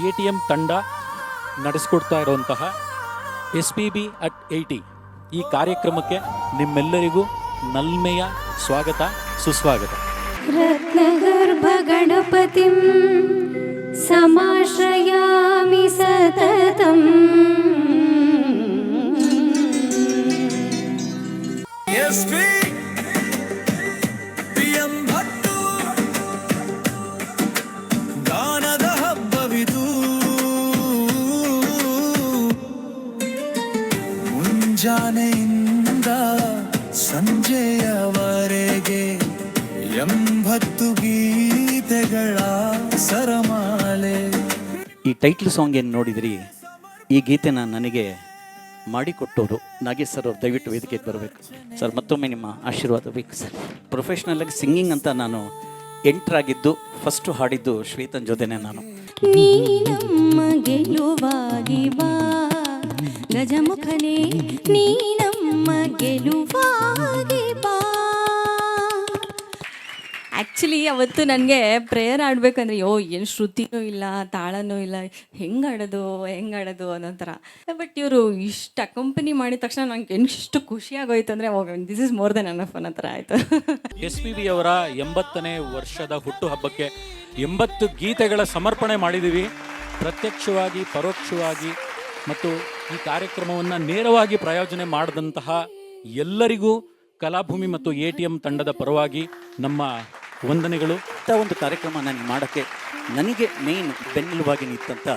ATM ತಂಡ ನಡೆಸಿಕೊಡ್ತಾ ಇರುವಂತಹ SPB at 80 ಈ ಕಾರ್ಯಕ್ರಮಕ್ಕೆ ನಿಮ್ಮೆಲ್ಲರಿಗೂ ನಲ್ಮೆಯ ಸ್ವಾಗತ ಸುಸ್ವಾಗತ. ರತ್ನಗರ್ಭ ಗಣಪತಿಂ ಸಮಾಶ್ರಯಾಮಿ ಸತತಂ. ಗಾನದ ಹಬ್ಬವಿದು ಮುಂಜಾನೆಯಿಂದ ಸಂಜೆಯವರೆಗೆ 80 ಗೀತೆಗಳ ಸರಮಾಲೆ. ಈ ಟೈಟ್ಲ್ ಸಾಂಗ್ ಏನು ನೋಡಿದ್ರಿ, ಈ ಗೀತೆನ ನನಗೆ ಮಾಡಿಕೊಟ್ಟವರು ನಾಗೇಶ್ ಸರ್ ಅವ್ರು. ದಯವಿಟ್ಟು ವೇದಿಕೆಗೆ ಬರಬೇಕು ಸರ್. ಮತ್ತೊಮ್ಮೆ ನಿಮ್ಮ ಆಶೀರ್ವಾದ ಬೇಕು ಸರ್. ಪ್ರೊಫೆಷ್ನಲಾಗಿ ಸಿಂಗಿಂಗ್ ಅಂತ ನಾನು ಎಂಟ್ರಾಗಿದ್ದು, ಫಸ್ಟು ಹಾಡಿದ್ದು ಶ್ವೇತನ್ ಜೊತೆನೆ ನಾನು. ನೀ ನಮ್ಮ ಗೆಲುವಾಗಿ ಬಾ ಗಜಮುಖನೇ, ನೀ ನಮ್ಮ ಗೆಲುವಾಗಿ ಬಾ. ಆ್ಯಕ್ಚುಲಿ ಅವತ್ತು ನನಗೆ ಪ್ರೇಯರ್ ಆಡಬೇಕಂದ್ರೆ ಏನು ಶ್ರುತಿನೂ ಇಲ್ಲ, ತಾಳನೂ ಇಲ್ಲ, ಹೆಂಗೆ ಆಡೋದು ಅನ್ನೋ ಥರ. ಬಟ್ ಇವರು ಇಷ್ಟು ಅಕಂಪನಿ ಮಾಡಿದ ತಕ್ಷಣ ನಂಗೆ ಎಷ್ಟು ಖುಷಿ ಆಗೋಯ್ತು ಅಂದರೆ, this is more than enough ಅನ್ನೋ ಥರ ಆಯಿತು. SPB ಅವರ 80ನೇ ವರ್ಷದ ಹುಟ್ಟುಹಬ್ಬಕ್ಕೆ 80 ಗೀತೆಗಳ ಸಮರ್ಪಣೆ ಮಾಡಿದ್ದೀವಿ. ಪ್ರತ್ಯಕ್ಷವಾಗಿ, ಪರೋಕ್ಷವಾಗಿ ಮತ್ತು ಈ ಕಾರ್ಯಕ್ರಮವನ್ನು ನೇರವಾಗಿ ಪ್ರಾಯೋಜನೆ ಮಾಡಿದಂತಹ ಎಲ್ಲರಿಗೂ ಕಲಾಭೂಮಿ ಮತ್ತು ATM ತಂಡದ ಪರವಾಗಿ ನಮ್ಮ ವಂದನೆಗಳು. ಇಂಥ ಒಂದು ಕಾರ್ಯಕ್ರಮ ನನಗೆ ಮಾಡೋಕ್ಕೆ ನನಗೆ ಮೇಯ್ನ್ ಬೆನ್ನೆಲುಬಾಗಿ ನಿಂತಂಥ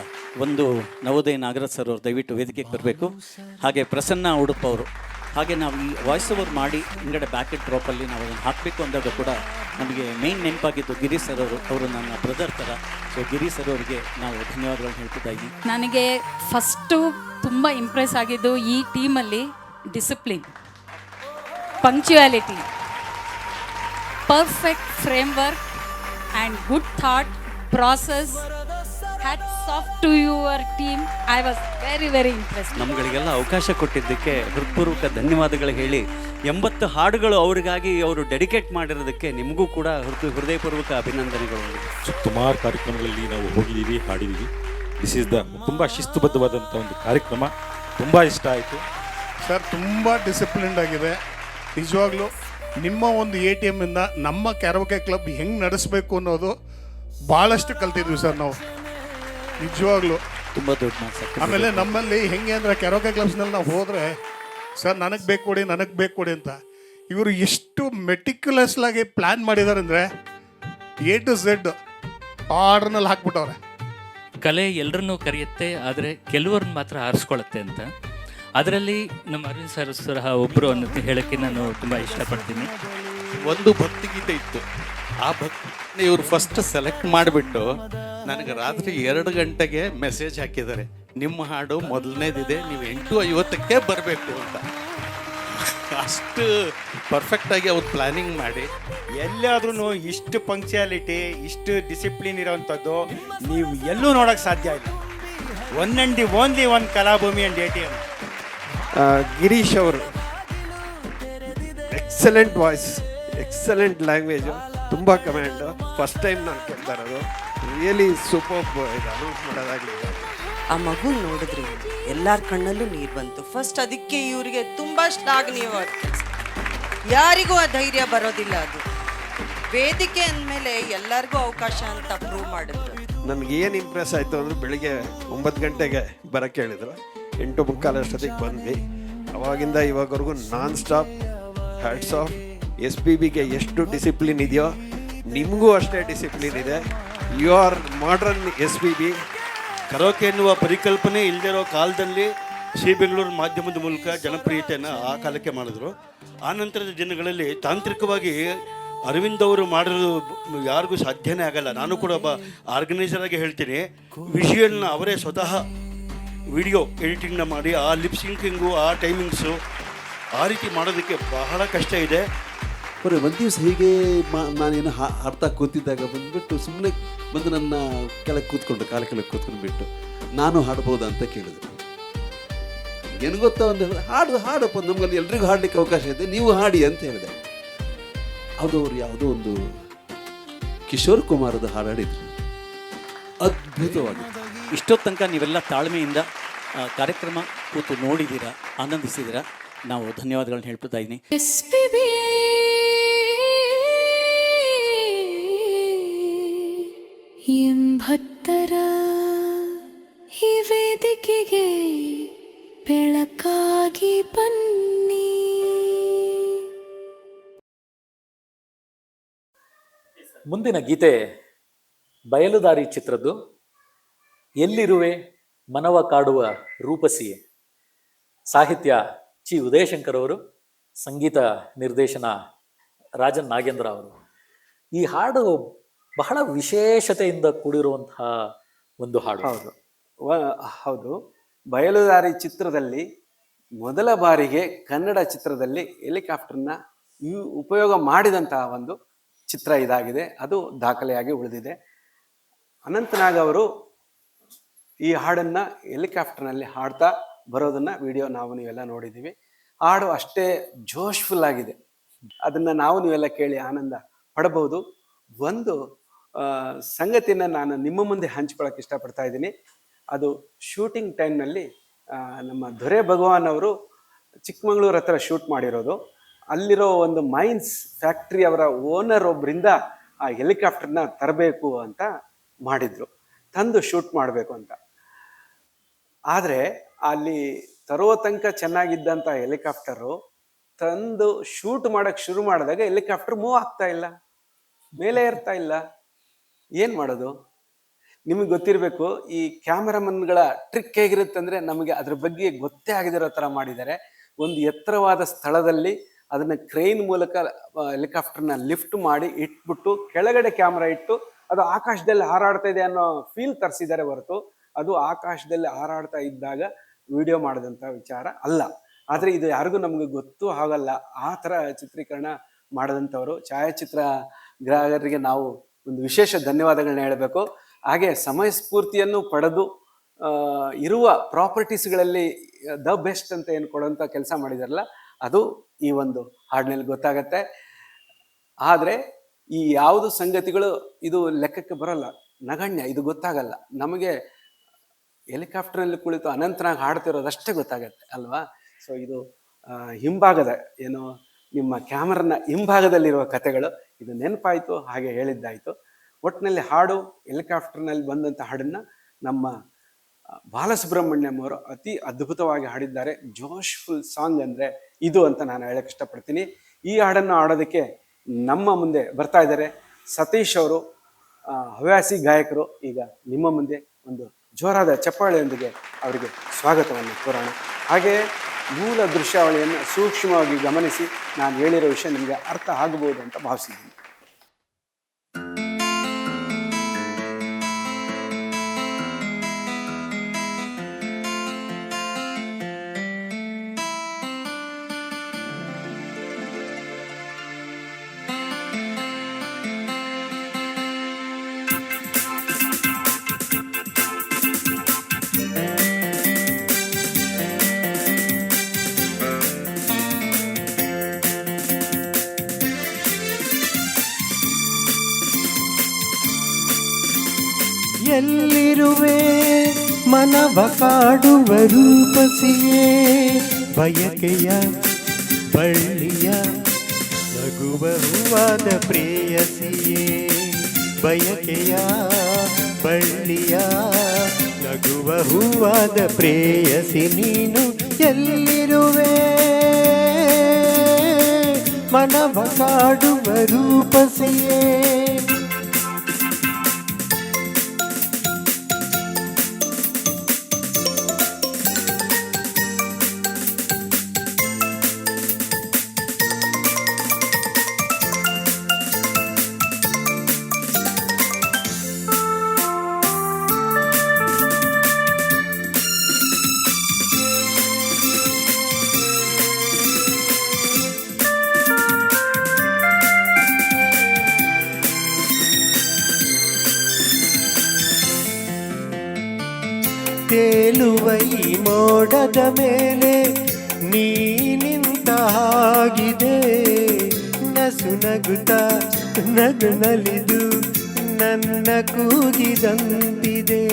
ಒಂದು ನವೋದಯ ನಾಗರಾಜ್ ಸರ್ ಅವರು ದಯವಿಟ್ಟು ವೇದಿಕೆಗೆ ಬರಬೇಕು. ಹಾಗೆ ಪ್ರಸನ್ನ ಉಡುಪ ಅವರು. ಹಾಗೆ ನಾವು ಈ ವಾಯ್ಸ್ ಓವರ್ ಮಾಡಿ ಹಿಂಗಡೆ ಬ್ಯಾಕೆಟ್ ಡ್ರಾಪಲ್ಲಿ ನಾವು ಅದನ್ನು ಹಾಕಬೇಕು ಅಂದಾಗ ಕೂಡ ನಮಗೆ ಮೇಯ್ನ್ ನೆನಪಾಗಿದ್ದು ಗಿರೀಶ್ ಸರ್ ಅವರು ನನ್ನ ಬ್ರದರ್ ಥರ. ಸೊ ಗಿರೀಶ್ ಸರ್ ಅವರಿಗೆ ನಾವು ಧನ್ಯವಾದಗಳನ್ನು ಹೇಳ್ತಿದ್ದ ಇದ್ದೀವಿ. ನನಗೆ ಫಸ್ಟು ತುಂಬ ಇಂಪ್ರೆಸ್ ಆಗಿದ್ದು ಈ ಟೀಮಲ್ಲಿ discipline, punctuality, perfect framework and good thought process. Hats off to your team. I was very impressed. ನಮ್ಗಳಿಗೆಲ್ಲ ಅವಕಾಶ ಕೊಟ್ಟಿದ್ದಕ್ಕೆ ಹೃತ್ಪೂರ್ವಕ ಧನ್ಯವಾದಗಳು ಹೇಳಿ, 80 ಹಾಡುಗಳು ಅವರಿಗಾಗಿ ಅವರು ಡೆಡಿಕೇಟ್ ಮಾಡಿರೋದಕ್ಕೆ ನಿಮಗೂ ಕೂಡ ಹೃದಯಪೂರ್ವಕ ಅಭಿನಂದನೆಗಳು. ಸುಮಾರು ಕಾರ್ಯಕ್ರಮಗಳಲ್ಲಿ ನಾವು ಹೋಗಿದ್ದೀವಿ, ಹಾಡಿದ್ದೀವಿ. ದಿಸ್ ಈಸ್ ದ ತುಂಬ ಶಿಸ್ತುಬದ್ಧವಾದಂಥ ಒಂದು ಕಾರ್ಯಕ್ರಮ. ತುಂಬ ಇಷ್ಟ ಆಯಿತು ಸರ್. ತುಂಬ ಡಿಸಿಪ್ಲಿನ್ಡ್ ಆಗಿದೆ ನಿಜವಾಗ್ಲೂ. ನಿಮ್ಮ ಒಂದು ATM ಇಂದ ನಮ್ಮ ಕ್ಯಾರೋಕೆ ಕ್ಲಬ್ ಹೆಂಗೆ ನಡೆಸಬೇಕು ಅನ್ನೋದು ಭಾಳಷ್ಟು ಕಲ್ತಿದ್ವಿ ಸರ್ ನಾವು ನಿಜವಾಗ್ಲೂ. ತುಂಬ ದೊಡ್ಡ ಮಾತು. ಆಮೇಲೆ ನಮ್ಮಲ್ಲಿ ಹೆಂಗೆ ಅಂದರೆ ಕ್ಯಾರೋಕೆ ಕ್ಲಬ್ಸ್ನಲ್ಲಿ ನಾವು ಹೋದರೆ ಸರ್ ನನಗೆ ಬೇಕು ಕೊಡಿ ಅಂತ ಇವರು ಎಷ್ಟು ಮೆಟಿಕ್ಯುಲಸ್ಲಾಗಿ ಪ್ಲ್ಯಾನ್ ಮಾಡಿದ್ದಾರೆ ಅಂದರೆ A to Z ಆರ್ಡ್ರ್ನಲ್ಲಿ ಹಾಕ್ಬಿಟ್ಟವ್ರೆ. ಕಲೆ ಎಲ್ಲರನ್ನೂ ಕರೆಯುತ್ತೆ, ಆದರೆ ಕೆಲವ್ರನ್ನ ಮಾತ್ರ ಆರಿಸ್ಕೊಳ್ಳುತ್ತೆ ಅಂತ. ಅದರಲ್ಲಿ ನಮ್ಮ ಅರವಿಂದ್ ಸರ್ ಸಹ ಒಬ್ಬರು ಅನ್ನೋದು ಹೇಳೋಕ್ಕೆ ನಾನು ತುಂಬ ಇಷ್ಟಪಡ್ತೀನಿ. ಒಂದು ಭಕ್ತಿಗೀತೆ ಇತ್ತು, ಆ ಭಕ್ತಿ ಇವರು ಫಸ್ಟ್ ಸೆಲೆಕ್ಟ್ ಮಾಡಿಬಿಟ್ಟು ನನಗೆ ರಾತ್ರಿ 2 ಗಂಟೆಗೆ ಮೆಸೇಜ್ ಹಾಕಿದ್ದಾರೆ, ನಿಮ್ಮ ಹಾಡು ಮೊದಲನೇದಿದೆ, ನೀವು 8:50ಕ್ಕೆ ಬರಬೇಕು ಅಂತ. ಅಷ್ಟು ಪರ್ಫೆಕ್ಟಾಗಿ ಅವ್ರು ಪ್ಲ್ಯಾನಿಂಗ್ ಮಾಡಿ ಎಲ್ಲಾದ್ರೂ ಇಷ್ಟು ಪಂಕ್ಚುಯಾಲಿಟಿ, ಇಷ್ಟು ಡಿಸಿಪ್ಲಿನ್ ಇರೋವಂಥದ್ದು ನೀವು ಎಲ್ಲೂ ನೋಡೋಕ್ಕೆ ಸಾಧ್ಯ ಇಲ್ಲ. One and the only one Kalabhoomi and ATM. Girish ಅವರು ಎಕ್ಸಲೆಂಟ್ ವಾಯ್ಸ್, ಎಕ್ಸಲೆಂಟ್ ಲ್ಯಾಂಗ್ವೇಜು, ತುಂಬ ಕಮೆಂಡು. ಫಸ್ಟ್ ಟೈಮ್ ನಾನು ಕೇಳ್ತಾ ಇರೋದು. Really super. ಇದು ಅನೌನ್ಸ್ ಮಾಡೋದಾಗಲಿ, ಆ ಮಗು ನೋಡಿದ್ರಿ ಎಲ್ಲರ ಕಣ್ಣಲ್ಲೂ ನೀರು ಬಂತು. ಫಸ್ಟ್ ಅದಕ್ಕೆ ಇವರಿಗೆ ತುಂಬ ಶ್ಲಾಘನೀಯವಾದ ಕೆಲಸ. ಯಾರಿಗೂ ಆ ಧೈರ್ಯ ಬರೋದಿಲ್ಲ. ಅದು ವೇದಿಕೆ ಅಂದಮೇಲೆ ಎಲ್ಲರಿಗೂ ಅವಕಾಶ ಅಂತ ಪ್ರೂವ್ ಮಾಡಿದ್ರು. ನನಗೇನು ಇಂಪ್ರೆಸ್ ಆಯಿತು ಅಂದರೆ, ಬೆಳಿಗ್ಗೆ 9 ಗಂಟೆಗೆ ಬರೋಕ್ಕೆ ಹೇಳಿದ್ರು, 8:45 ಅಷ್ಟೊತ್ತಿಗೆ ಬಂದ್ವಿ. ಅವಾಗಿಂದ ಇವಾಗವರೆಗೂ ನಾನ್ ಸ್ಟಾಪ್ ಹ್ಯಾಟ್ಸ್ ಆಫ್. SPBಗೆ ಎಷ್ಟು ಡಿಸಿಪ್ಲಿನ್ ಇದೆಯೋ ನಿಮಗೂ ಅಷ್ಟೇ ಡಿಸಿಪ್ಲಿನ್ ಇದೆ. You are modern SPB. Karaoke ಎನ್ನುವ ಪರಿಕಲ್ಪನೆ ಇಲ್ಲದಿರೋ ಕಾಲದಲ್ಲಿ ಸಿ ಬೆಂಗಳೂರು ಮಾಧ್ಯಮದ ಮೂಲಕ ಜನಪ್ರಿಯತೆಯನ್ನು ಆ ಕಾಲಕ್ಕೆ ಮಾಡಿದ್ರು. ಆ ನಂತರದ ದಿನಗಳಲ್ಲಿ ತಾಂತ್ರಿಕವಾಗಿ ಅರವಿಂದ್ ಅವರು ಮಾಡಿರೋದು ಯಾರಿಗೂ ಸಾಧ್ಯನೇ ಆಗಲ್ಲ. ನಾನು ಕೂಡ ಒಬ್ಬ ಆರ್ಗನೈಸರ್ ಆಗಿ ಹೇಳ್ತೀನಿ, ವಿಷುವಲ್ನ ಅವರೇ ಸ್ವತಃ ವಿಡಿಯೋ ಎಡಿಟಿಂಗ್ನ ಮಾಡಿ ಆ ಲಿಪ್ಸಿಂಕಿಂಗು, ಆ ಟೈಮಿಂಗ್ಸು, ಆ ರೀತಿ ಮಾಡೋದಕ್ಕೆ ಬಹಳ ಕಷ್ಟ ಇದೆ. ಬರೀ ಒಂದು ದಿವಸ ಹೀಗೆ ನಾನೇನು ಅರ್ಥ ಕೂತಿದ್ದಾಗ ಬಂದುಬಿಟ್ಟು ಸುಮ್ಮನೆ ಬಂದು ನನ್ನ ಕೆಳಗೆ ಕೂತ್ಕೊಂಡು ಕಾಲ ಕೆಳಗೆ ಕೂತ್ಕೊಂಡ್ಬಿಟ್ಟು ನಾನು ಹಾಡ್ಬೋದಾ ಅಂತ ಕೇಳಿದೆ. ಏನು ಗೊತ್ತಾ, ಒಂದು ಹಾಡಪ್ಪ, ನಮಗಲ್ಲಿ ಎಲ್ರಿಗೂ ಹಾಡಲಿಕ್ಕೆ ಅವಕಾಶ ಇದೆ, ನೀವು ಹಾಡಿ ಅಂತ ಹೇಳಿದೆ. ಅದು ಅವ್ರು ಯಾವುದೋ ಒಂದು ಕಿಶೋರ್ ಕುಮಾರದ ಹಾಡಾಡಿದ್ರು, ಅದ್ಭುತವಾಗಿತ್ತು. ಇಷ್ಟೊತ್ತು ತನಕ ನೀವೆಲ್ಲ ತಾಳ್ಮೆಯಿಂದ ಕಾರ್ಯಕ್ರಮ ಕೂತು ನೋಡಿದ್ದೀರಾ, ಆನಂದಿಸಿದ್ದೀರಾ. ನಾವು ಧನ್ಯವಾದಗಳನ್ನ ಹೇಳ್ತಾ ಇದ್ದೀನಿ. ಎಂಬತ್ತರ ಈ ವೇದಿಕೆಗೆ ಬೆಳಕಾಗಿ ಬನ್ನಿ. ಮುಂದಿನ ಗೀತೆ ಬಯಲುದಾರಿ ಚಿತ್ರದ್ದು ಎಲ್ಲಿರುವೆ ಮನವ ಕಾಡುವ ರೂಪಸಿಯೇ. ಸಾಹಿತ್ಯ ಚಿ ಉದಯಶಂಕರ್ ಅವರು, ಸಂಗೀತ ನಿರ್ದೇಶನ ರಾಜನ್ ನಾಗೇಂದ್ರ ಅವರು. ಈ ಹಾಡು ಬಹಳ ವಿಶೇಷತೆಯಿಂದ ಕೂಡಿರುವಂತಹ ಒಂದು ಹಾಡು. ಹೌದು ಹೌದು. ಬಯಲುದಾರಿ ಚಿತ್ರದಲ್ಲಿ ಮೊದಲ ಬಾರಿಗೆ ಕನ್ನಡ ಚಿತ್ರದಲ್ಲಿ ಹೆಲಿಕಾಪ್ಟರ್ನ ಉಪಯೋಗ ಮಾಡಿದಂತಹ ಒಂದು ಚಿತ್ರ ಇದಾಗಿದೆ. ಅದು ದಾಖಲೆಯಾಗಿ ಉಳಿದಿದೆ. ಅನಂತನಾಗ್ ಅವರು ಈ ಹಾಡನ್ನು ಹೆಲಿಕಾಪ್ಟರ್ನಲ್ಲಿ ಹಾಡ್ತಾ ಬರೋದನ್ನು ವಿಡಿಯೋ ನಾವು ನೀವೆಲ್ಲ ನೋಡಿದ್ದೀವಿ. ಹಾಡು ಅಷ್ಟೇ ಜೋಶ್ಫುಲ್ ಆಗಿದೆ. ಅದನ್ನು ನಾವು ನೀವೆಲ್ಲ ಕೇಳಿ ಆನಂದ ಪಡಬಹುದು. ಒಂದು ಸಂಗತಿಯನ್ನು ನಾನು ನಿಮ್ಮ ಮುಂದೆ ಹಂಚ್ಕೊಳ್ಳೋಕೆ ಇಷ್ಟಪಡ್ತಾ ಇದ್ದೀನಿ. ಅದು ಶೂಟಿಂಗ್ ಟೈಮ್ನಲ್ಲಿ ನಮ್ಮ ದೊರೆ ಭಗವಾನ್ ಅವರು ಚಿಕ್ಕಮಗಳೂರು ಹತ್ರ ಶೂಟ್ ಮಾಡಿರೋದು. ಅಲ್ಲಿರೋ ಒಂದು ಮೈನ್ಸ್ ಫ್ಯಾಕ್ಟ್ರಿ ಅವರ ಓನರ್ ಒಬ್ಬರಿಂದ ಆ ಹೆಲಿಕಾಪ್ಟರ್ನ ತರಬೇಕು ಅಂತ ಮಾಡಿದ್ರು, ತಂದು ಶೂಟ್ ಮಾಡಬೇಕು ಅಂತ. ಆದರೆ ಅಲ್ಲಿ ತರೋ ತನಕ ಚೆನ್ನಾಗಿದ್ದಂಥ ಹೆಲಿಕಾಪ್ಟರು ತಂದು ಶೂಟ್ ಮಾಡೋಕ್ಕೆ ಶುರು ಮಾಡಿದಾಗ ಹೆಲಿಕಾಪ್ಟರ್ ಮೂವ್ ಆಗ್ತಾ ಇಲ್ಲ, ಮೇಲೆ ಏರ್ತಾ ಇಲ್ಲ. ಏನು ಮಾಡೋದು? ನಿಮಗೆ ಗೊತ್ತಿರಬೇಕು, ಈ ಕ್ಯಾಮರಾಮನ್ಗಳ ಟ್ರಿಕ್ ಹೇಗಿರುತ್ತೆ ಅಂದರೆ ನಮಗೆ ಅದ್ರ ಬಗ್ಗೆ ಗೊತ್ತೇ ಆಗದಿರೋ ಥರ ಮಾಡಿದ್ದಾರೆ. ಒಂದು ಎತ್ತರವಾದ ಸ್ಥಳದಲ್ಲಿ ಅದನ್ನು ಕ್ರೈನ್ ಮೂಲಕ ಹೆಲಿಕಾಪ್ಟರ್ನ ಲಿಫ್ಟ್ ಮಾಡಿ ಇಟ್ಬಿಟ್ಟು ಕೆಳಗಡೆ ಕ್ಯಾಮ್ರಾ ಇಟ್ಟು ಅದು ಆಕಾಶದಲ್ಲಿ ಹಾರಾಡ್ತಾ ಇದೆ ಅನ್ನೋ ಫೀಲ್ ತರಿಸಿದ್ದಾರೆ ಹೊರತು ಅದು ಆಕಾಶದಲ್ಲಿ ಹಾರಾಡ್ತಾ ಇದ್ದಾಗ ವಿಡಿಯೋ ಮಾಡಿದಂಥ ವಿಚಾರ ಅಲ್ಲ. ಆದರೆ ಇದು ಯಾರಿಗೂ ನಮಗೆ ಗೊತ್ತೂ ಆಗಲ್ಲ. ಆ ಥರ ಚಿತ್ರೀಕರಣ ಮಾಡಿದಂಥವರು ಛಾಯಾಚಿತ್ರಗ್ರಾಹಕರಿಗೆ ನಾವು ಒಂದು ವಿಶೇಷ ಧನ್ಯವಾದಗಳನ್ನ ಹೇಳಬೇಕು. ಹಾಗೆ ಸಮಯ ಸ್ಫೂರ್ತಿಯನ್ನು ಪಡೆದು ಇರುವ ಪ್ರಾಪರ್ಟೀಸ್ಗಳಲ್ಲಿ ದ ಬೆಸ್ಟ್ ಅಂತ ಏನು ಕೊಡೋಂಥ ಕೆಲಸ ಮಾಡಿದಾರಲ್ಲ, ಅದು ಈ ಒಂದು ಹಾಡಿನಲ್ಲಿ ಗೊತ್ತಾಗತ್ತೆ. ಆದರೆ ಈ ಯಾವುದು ಸಂಗತಿಗಳು ಇದು ಲೆಕ್ಕಕ್ಕೆ ಬರೋಲ್ಲ, ನಗಣ್ಯ, ಇದು ಗೊತ್ತಾಗಲ್ಲ ನಮಗೆ. ಹೆಲಿಕಾಪ್ಟರ್ನಲ್ಲಿ ಕುಳಿತು ಅನಂತನಾಗ್ ಹಾಡ್ತಿರೋದಷ್ಟೇ ಗೊತ್ತಾಗತ್ತೆ ಅಲ್ವಾ? ಸೊ ಇದು ಹಿಂಭಾಗದ ಏನು ನಿಮ್ಮ ಕ್ಯಾಮ್ರನ ಹಿಂಭಾಗದಲ್ಲಿರುವ ಕಥೆಗಳು, ಇದು ನೆನಪಾಯಿತು, ಹಾಗೆ ಹೇಳಿದ್ದಾಯಿತು. ಒಟ್ಟಿನಲ್ಲಿ ಹಾಡು ಹೆಲಿಕಾಪ್ಟರ್ನಲ್ಲಿ ಬಂದಂಥ ಹಾಡನ್ನು ನಮ್ಮ ಬಾಲಸುಬ್ರಹ್ಮಣ್ಯಂ ಅವರು ಅತಿ ಅದ್ಭುತವಾಗಿ ಹಾಡಿದ್ದಾರೆ. ಜೋಶ್ಫುಲ್ ಸಾಂಗ್ ಅಂದರೆ ಇದು ಅಂತ ನಾನು ಹೇಳಕ್ಕೆ ಇಷ್ಟಪಡ್ತೀನಿ. ಈ ಹಾಡನ್ನು ಹಾಡೋದಕ್ಕೆ ನಮ್ಮ ಮುಂದೆ ಬರ್ತಾ ಇದ್ದಾರೆ ಸತೀಶ್ ಅವರು, ಹವ್ಯಾಸಿ ಗಾಯಕರು. ಈಗ ನಿಮ್ಮ ಮುಂದೆ ಒಂದು ಜೋರಾದ ಚಪ್ಪಾಳೆಯೊಂದಿಗೆ ಅವರಿಗೆ ಸ್ವಾಗತವನ್ನು ಕೋರೋಣ. ಹಾಗೆ ಮೂಲ ದೃಶ್ಯಾವಳಿಯನ್ನು ಸೂಕ್ಷ್ಮವಾಗಿ ಗಮನಿಸಿ ನಾನು ಹೇಳಿರೋ ವಿಷಯ ನಿಮಗೆ ಅರ್ಥ ಆಗಬಹುದು ಅಂತ ಭಾವಿಸಿದ್ದೀನಿ. ಎಲ್ಲಿರುವೆ ಮನವ ಕಾಡುವ ರೂಪಸಿಯೇ, ಬಯಕೆಯ ಬಳ್ಳಿಯ ನಗುವ ಹೂವಾದ ಪ್ರೇಯಸಿಯೇ. ಬಯಕೆಯ ಬಳ್ಳಿಯ ನಗುವ ಹೂವಾದ ಪ್ರೇಯಸಿ ನೀನು ಎಲ್ಲಿರುವೆ ಮನವ ಕಾಡುವ ರೂಪಸಿಯೇ. ತೇಲುವ ಈ ಮೋಡದ ಮೇಲೆ ನೀ ನಿಂತ ಹಾಗಿದೆ, ನಸು ನಗುತ್ತ ನಗು ನಲಿದು ನನ್ನ ಕೂಗಿದಂತಿದೆ.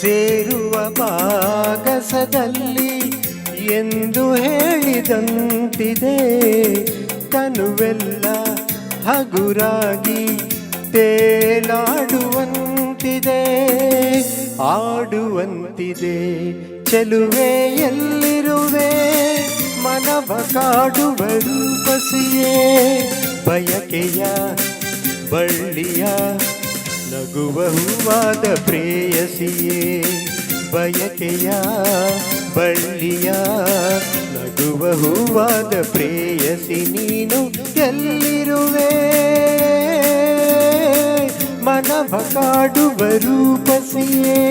ಸೇರುವ ಭಾಗಸದಲ್ಲಿ ಎಂದು ಹೇಳಿದಂತಿದೆ. ತನುವೆಲ್ಲ ಹಗುರಾಗಿ ತೇಲಾಡುವಂತಿದೆ, ಆಡುವಂತಿದೆ. ಚೆಲುವೆ ಎಲ್ಲಿರುವೆ, ಮನವ ಕಾಡುವ ರೂಪಸಿಯೇ. ಬಯಕೆಯ ಬಳ್ಳಿಯ ನಗುವ ಹೂವಾದ ಪ್ರೇಯಸಿಯೇ. ಬಯಕೆಯ ಬಳ್ಳಿಯ ನಗುವ ಹೂವಾದ ಪ್ರೇಯಸಿ ನೀನು ಎಲ್ಲಿರುವೆ, ಮನವ ಕಾಡುವ ರೂಪಸಿಯೇ.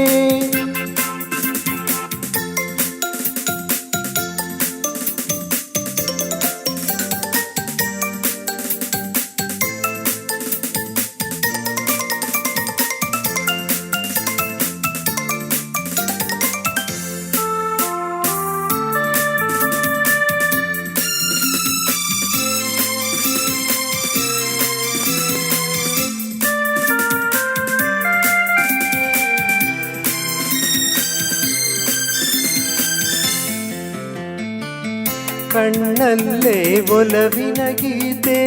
ಕಣ್ಣಲ್ಲೇ ಒಲವಿನ ಗೀತೆ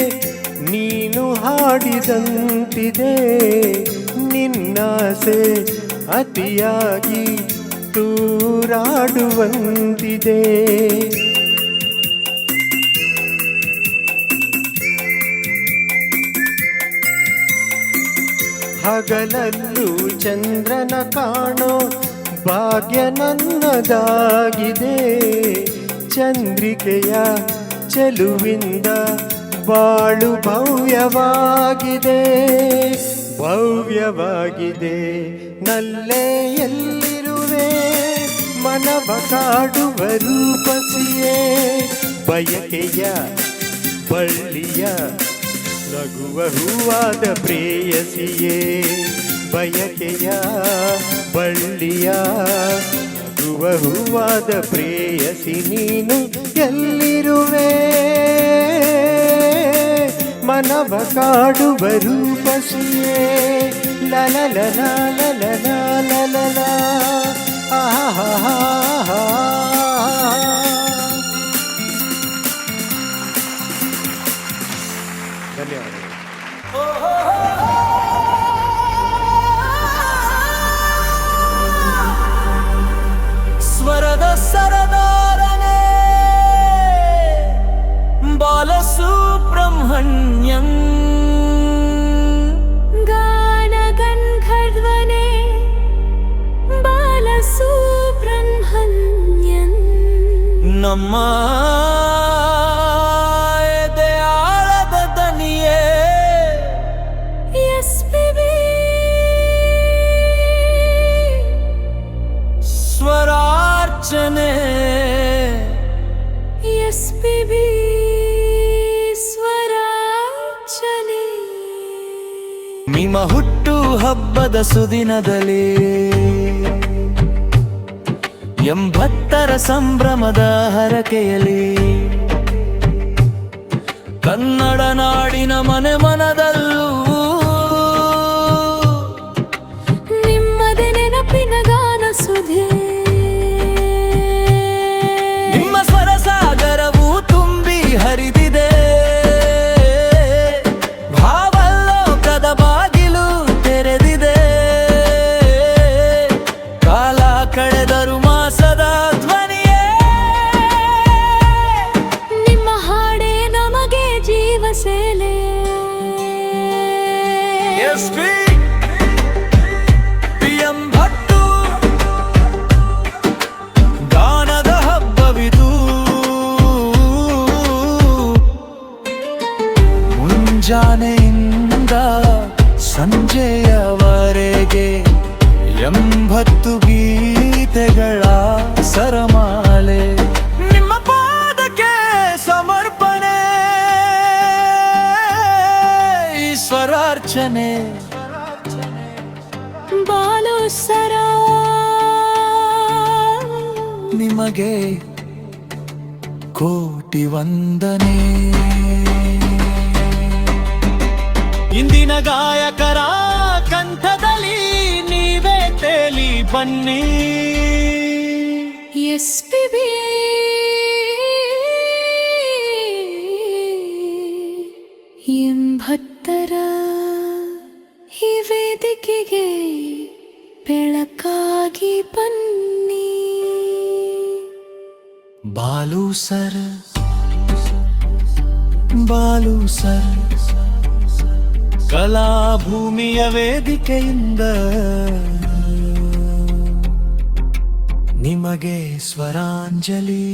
ನೀನು ಹಾಡಿದಂತಿದೆ. ನಿನ್ನಾಸೆ ಅತಿಯಾಗಿ ತೂರಾಡುವಂತಿದೆ. ಹಗಲಲ್ಲೂ ಚಂದ್ರನ ಕಾಣೋ ಭಾಗ್ಯ ನನ್ನದಾಗಿದೆ. ಚಂದ್ರಿಕೆಯ ಚೆಲುವಿಂದ ಬಾಳು ಭವ್ಯವಾಗಿದೆ, ಭವ್ಯವಾಗಿದೆ. ನಲ್ಲೇ ಎಲ್ಲಿರುವೆ, ಮನವ ಕಾಡುವ ರೂಪಸಿಯೇ. ಬಯಕೆಯ ಬಳ್ಳಿಯ ನಗುವ ಹೂವಾದ ಪ್ರೇಯಸಿಯೇ. ಬಯಕೆಯ ಬಳ್ಳಿಯ ನಗುವ ಹೂವಾದ ಪ್ರೇಯಸಿ ನೀನು ಎಲ್ಲಿರುವೆ, ಮನವ ಕಾಡುವ ರೂಪಸಿಯೇ. ಲಲಲ ಲಲಲ ಲಲಲ ಆಹಾ. ಧನ್ಯವಾದಗಳು. ಸ್ವರದ ಸರದಾರನೇ ಬಾಲಸುಬ್ರಹ್ಮಣ್ಯಂ. ಗಾನ ಗಂಧರ್ವನೇ ಬಾಲಸುಬ್ರಹ್ಮಣ್ಯಂ. ನಮ್ಮ ಎದೆಯಾಳದ ದನಿಯೇ ಎಸ್ಪಿಬಿ. ಸ್ವರಾರ್ಚನೆ ಎಸ್ಪಿಬಿ ಸ್ವರಾರ್ಚನೆ. ನಿಮ್ಮ ಹುಟ್ಟು ಹಬ್ಬದ ಸುದಿನದಲ್ಲಿ 80ರ ಸಂಭ್ರಮದ ಹರಕೆಯಲ್ಲಿ ಕನ್ನಡ ನಾಡಿನ ಮನೆ ಮನದಲ್ಲೂ ನಿಮ್ಮದೇ ನೆನಪಿನ ಗಾನ ಸುಧೆ. ನಿಮ್ಮ ಸ್ವರ ಸಾಗರವು ತುಂಬಿ ಹರಿದಿದೆ. ಭಾವಲೋಕದ ಬಾಗಿಲು ತೆರೆದಿದೆ. ಕಾಲ ಕಳೆದರು ಮಾಸದ ಧ್ವನಿಯೇ. ನಿಮ್ಮ ಹಾಡೇ ನಮಗೆ ಜೀವ ಸೇಲೆ. PM ಭಟ್ಟು ಗಾನದ ಹಬ್ಬವಿದು. ಮುಂಜಾನೆಯಿಂದ ಸಂಜೆಯವರೆಗೆ 80 ಗೀತೆಗಳ ಸರಮಾಲೆ. ನಿಮ್ಮ ಪಾದಕ್ಕೆ ಸಮರ್ಪಣೆ ಈಶ್ವರಾರ್ಚನೆ. ಬಾಲು ಸರ ನಿಮಗೆ ಕೋಟಿ ವಂದನೆ. ಇಂದಿನ ಗಾಯಕರ ಕಂಠದಲ್ಲಿ ನೀವೇ ತೇಲಿ ಬನ್ನಿ SPB ಎಂಬತ್ತರ ಈ ವೇದಿಕೆಗೆ ಬೆಳಕಾಗಿ ಬನ್ನಿ. ಬಾಲು ಸರ್ ಬಾಲು ಸರ್ ಕಲಾಭೂಮಿಯ ವೇದಿಕೆಯಿಂದ ನಿಮಗೆ ಸ್ವರಾಂಜಲಿ.